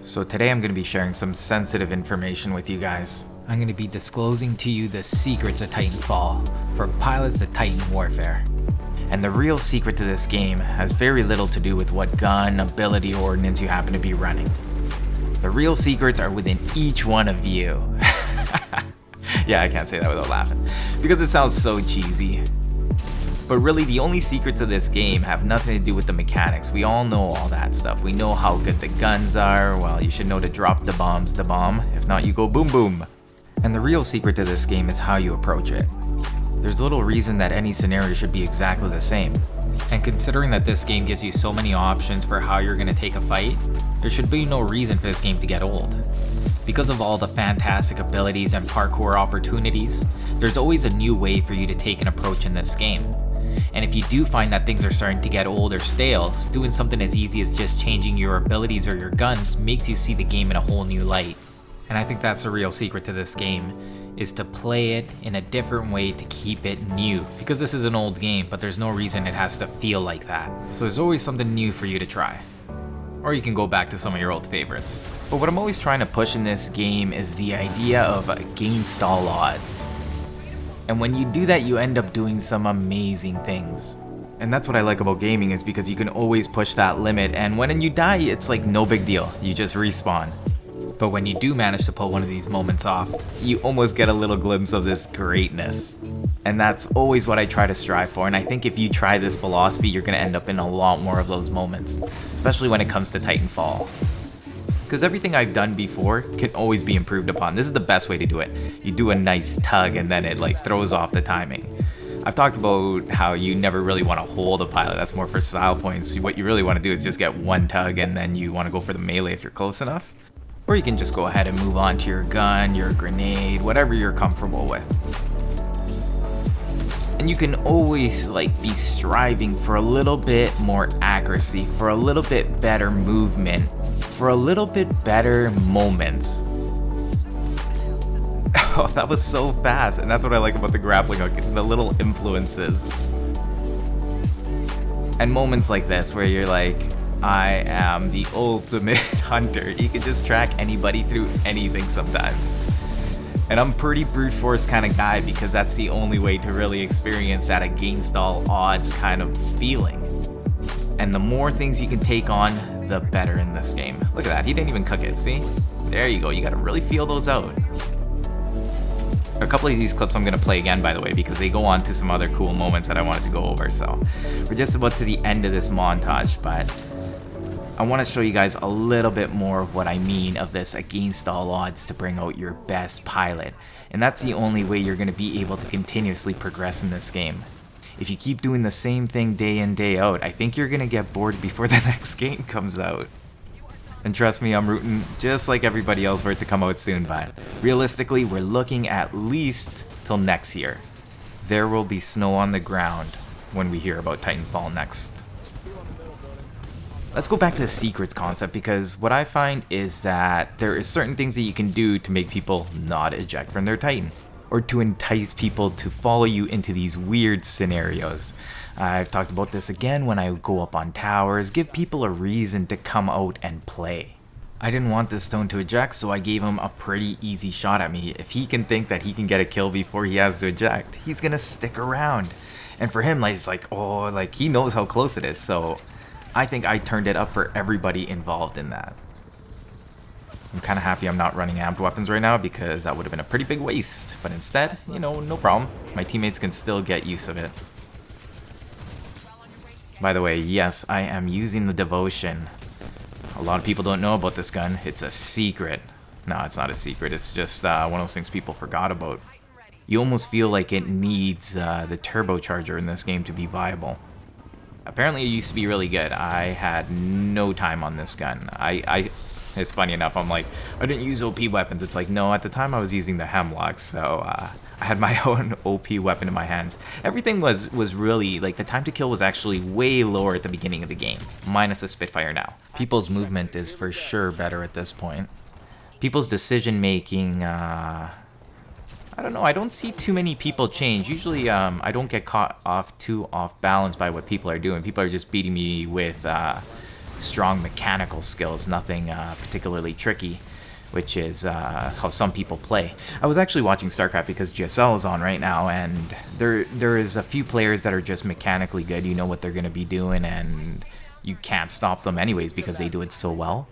So today I'm going to be sharing some sensitive information with you guys. I'm going to be disclosing to you the secrets of Titanfall, from pilots to Titan warfare. And the real secret to this game has very little to do with what gun, ability, or ordnance you happen to be running. The real secrets are within each one of you. Yeah, I can't say that without laughing, because it sounds so cheesy. But really, the only secrets of this game have nothing to do with the mechanics. We all know all that stuff. We know how good the guns are. Well, you should know to drop the bombs to bomb. If not, you go boom boom. And the real secret to this game is how you approach it. There's little reason that any scenario should be exactly the same. And considering that this game gives you so many options for how you're going to take a fight, there should be no reason for this game to get old. Because of all the fantastic abilities and parkour opportunities, there's always a new way for you to take an approach in this game. And if you do find that things are starting to get old or stale, doing something as easy as just changing your abilities or your guns makes you see the game in a whole new light. And I think that's the real secret to this game, is to play it in a different way to keep it new. Because this is an old game, but there's no reason it has to feel like that. So there's always something new for you to try. Or you can go back to some of your old favorites. But what I'm always trying to push in this game is the idea of against all odds. And when you do that, you end up doing some amazing things. And that's what I like about gaming, is because you can always push that limit, and when you die, it's like no big deal. You just respawn. But when you do manage to pull one of these moments off, you almost get a little glimpse of this greatness. And that's always what I try to strive for, and I think if you try this philosophy, you're going to end up in a lot more of those moments, especially when it comes to Titanfall. Because everything I've done before can always be improved upon. This is the best way to do it. You do a nice tug and then it like throws off the timing. I've talked about how you never really want to hold a pilot. That's more for style points. What you really want to do is just get one tug, and then you want to go for the melee if you're close enough. Or you can just go ahead and move on to your gun, your grenade, whatever you're comfortable with. And you can always be striving for a little bit more accuracy, for a little bit better movement, for a little bit better moments. Oh, that was so fast, and that's what I like about the grappling hook, the little influences. And moments like this where you're like, I am the ultimate hunter. You can just track anybody through anything sometimes. And I'm pretty brute force kind of guy, because that's the only way to really experience that against all odds kind of feeling. And the more things you can take on, the better in this game. Look at that, he didn't even cook it, see? There you go, you gotta really feel those out. A couple of these clips I'm gonna play again, by the way, because they go on to some other cool moments that I wanted to go over. So we're just about to the end of this montage, but I want to show you guys a little bit more of what I mean of this against all odds to bring out your best pilot. And that's the only way you're going to be able to continuously progress in this game. If you keep doing the same thing day in, day out, I think you're going to get bored before the next game comes out. And trust me, I'm rooting just like everybody else for it to come out soon, but realistically, we're looking at least till next year. There will be snow on the ground when we hear about Titanfall next. Let's go back to the secrets concept, because what I find is that there is certain things that you can do to make people not eject from their Titan, or to entice people to follow you into these weird scenarios. I've talked about this again when I go up on towers, give people a reason to come out and play. I didn't want this stone to eject, so I gave him a pretty easy shot at me. If he can think that he can get a kill before he has to eject, he's gonna stick around. And for him, it's like, oh, he knows how close it is, so I think I turned it up for everybody involved in that. I'm kind of happy I'm not running amped weapons right now, because that would have been a pretty big waste. But instead, no problem. My teammates can still get use of it. By the way, yes, I am using the Devotion. A lot of people don't know about this gun. It's a secret. No, it's not a secret. It's just one of those things people forgot about. You almost feel like it needs the turbocharger in this game to be viable. Apparently it used to be really good. I had no time on this gun. It's funny enough, I'm like, I didn't use OP weapons. It's like, no, at the time I was using the Hemlock, so I had my own OP weapon in my hands. Everything was really, the time to kill was actually way lower at the beginning of the game, minus the Spitfire now. People's movement is for sure better at this point. People's decision making, I don't know, I don't see too many people change. Usually I don't get caught too off balance by what people are doing. People are just beating me with strong mechanical skills, nothing particularly tricky, which is how some people play. I was actually watching StarCraft because GSL is on right now, and there is a few players that are just mechanically good. You know what they're going to be doing, and you can't stop them anyways because they do it so well.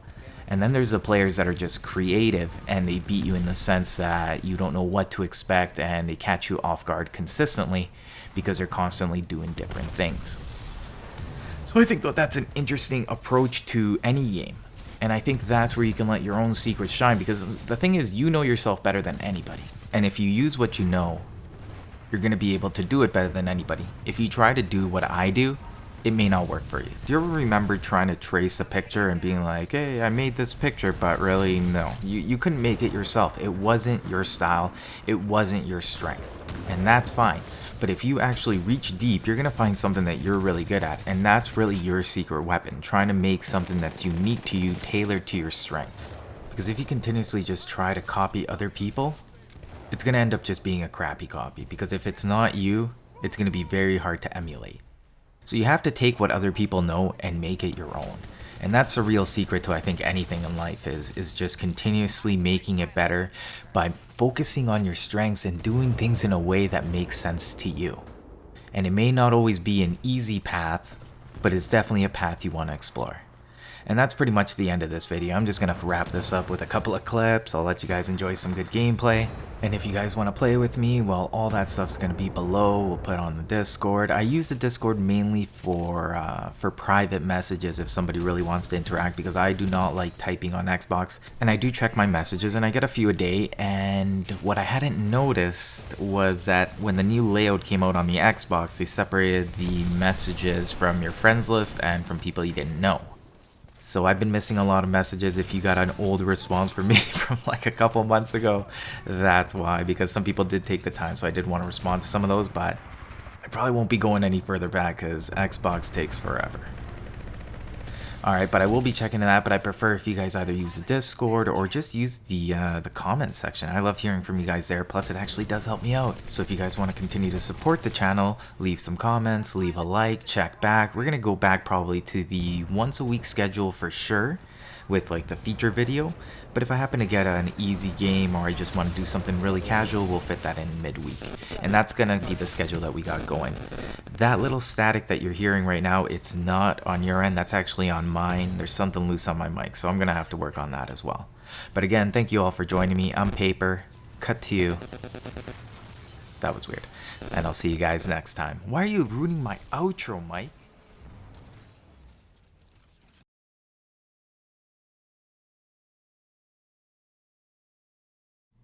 And then there's the players that are just creative, and they beat you in the sense that you don't know what to expect, and they catch you off guard consistently because they're constantly doing different things. So I think that that's an interesting approach to any game. And I think that's where you can let your own secrets shine, because the thing is, you know yourself better than anybody. And if you use what you know, you're going to be able to do it better than anybody. If you try to do what I do, it may not work for you. Do you ever remember trying to trace a picture and being like, hey, I made this picture, but really, no. You couldn't make it yourself. It wasn't your style. It wasn't your strength. And that's fine. But if you actually reach deep, you're going to find something that you're really good at. And that's really your secret weapon, trying to make something that's unique to you, tailored to your strengths. Because if you continuously just try to copy other people, it's going to end up just being a crappy copy. Because if it's not you, it's going to be very hard to emulate. So you have to take what other people know and make it your own. And that's the real secret to, I think, anything in life is just continuously making it better by focusing on your strengths and doing things in a way that makes sense to you. And it may not always be an easy path, but it's definitely a path you want to explore. And that's pretty much the end of this video. I'm just going to wrap this up with a couple of clips. I'll let you guys enjoy some good gameplay. And if you guys want to play with me, well, all that stuff's going to be below. We'll put it on the Discord. I use the Discord mainly for private messages if somebody really wants to interact, because I do not like typing on Xbox. And I do check my messages, and I get a few a day. And what I hadn't noticed was that when the new layout came out on the Xbox, they separated the messages from your friends list and from people you didn't know. So I've been missing a lot of messages. If you got an old response from me from like a couple months ago, that's why, because some people did take the time, so I did want to respond to some of those, but I probably won't be going any further back because Xbox takes forever. Alright, but I will be checking that, but I prefer if you guys either use the Discord or just use the comment section. I love hearing from you guys there, plus it actually does help me out. So if you guys want to continue to support the channel, leave some comments, leave a like, check back. We're going to go back probably to the once a week schedule for sure, with like the feature video. But if I happen to get an easy game or I just want to do something really casual, we'll fit that in midweek. And that's going to be the schedule that we got going. That little static that you're hearing right now, it's not on your end, that's actually on mine. There's something loose on my mic, so I'm going to have to work on that as well. But again, thank you all for joining me. I'm Paper. Cut to you. That was weird. And I'll see you guys next time. Why are you ruining my outro, Mike?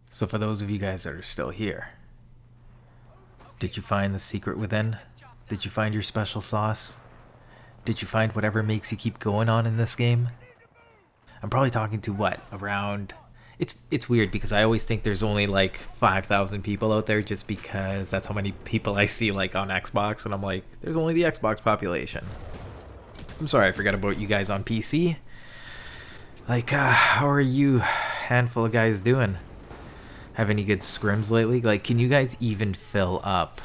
So for those of you guys that are still here, did you find the secret within? Did you find your special sauce? Did you find whatever makes you keep going on in this game? I'm probably talking to what, around... It's weird because I always think there's only like 5,000 people out there just because that's how many people I see like on Xbox, and I'm like, there's only the Xbox population. I'm sorry I forgot about you guys on PC. Like, how are you handful of guys doing? Have any good scrims lately? Like, can you guys even fill up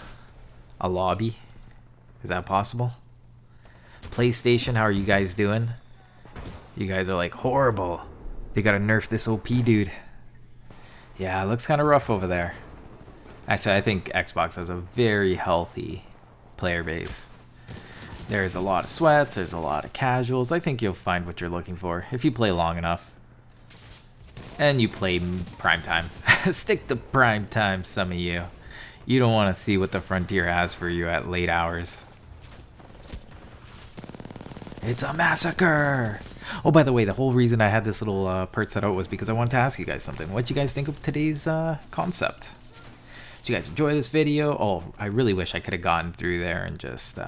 a lobby? Is that possible? PlayStation, how are you guys doing? You guys are like, horrible. They gotta nerf this OP dude. Yeah, it looks kind of rough over there. Actually, I think Xbox has a very healthy player base. There's a lot of sweats, there's a lot of casuals. I think you'll find what you're looking for if you play long enough. And you play prime time. Stick to prime time, some of you. You don't want to see what the Frontier has for you at late hours. It's a massacre! Oh, by the way, the whole reason I had this little part set out was because I wanted to ask you guys something. What do you guys think of today's concept? Did you guys enjoy this video? Oh, I really wish I could have gotten through there and just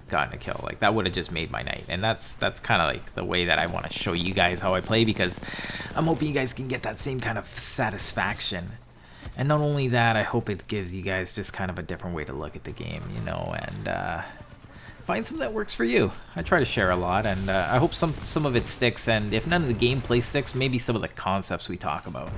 gotten a kill. Like, that would have just made my night. And that's kind of like the way that I want to show you guys how I play, because I'm hoping you guys can get that same kind of satisfaction. And not only that, I hope it gives you guys just kind of a different way to look at the game, you know, and find something that works for you. I try to share a lot, and I hope some of it sticks, and if none of the gameplay sticks, maybe some of the concepts we talk about.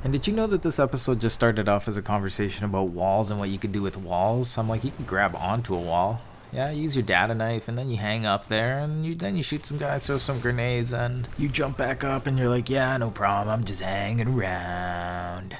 And did you know that this episode just started off as a conversation about walls and what you could do with walls? I'm like, you can grab onto a wall. Yeah, use your data knife, and then you hang up there, and then you shoot some guys, throw some grenades, and you jump back up, and you're like, yeah, no problem, I'm just hanging around.